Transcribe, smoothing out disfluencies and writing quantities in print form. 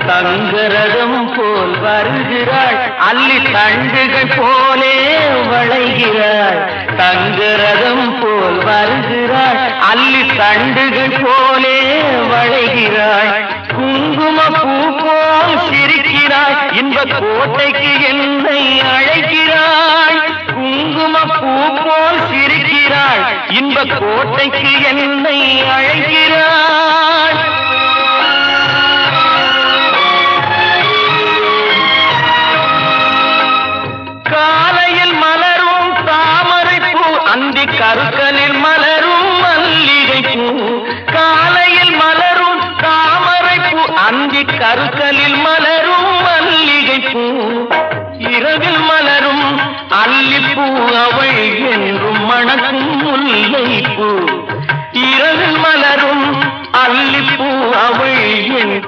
தங்கரதம் போல் வருகிறாள், அள்ளி தண்டுகள் போலே வளைகிறாள். தங்கரதம் போல் வருகிறாள், அள்ளி தண்டுகள் போலே வளைகிறாள். குங்கும பூ போல் சிரிக்கிறாள், இன்ப கோட்டைக்கு என்னை அழைக்கிறாள். குங்கும பூ போல் சிரிக்கிறாள், இன்ப கோட்டைக்கு என்னை அழைக்கிறாள். காலையில் மலரும் தாமரை பூ, அந்தி கருக்கலில் மலரும் மல்லிகை பூ. காலையில் மலரும் தாமரை பூ, அந்தி கருக்கலில் மலரும் மல்லிகை பூ. இரவில் மலரும் அல்லிப்பூ அவள் என்றும் மணக்கும் முல்லை பூ. இரவில் மலரும் அல்லிப்பூ அவள்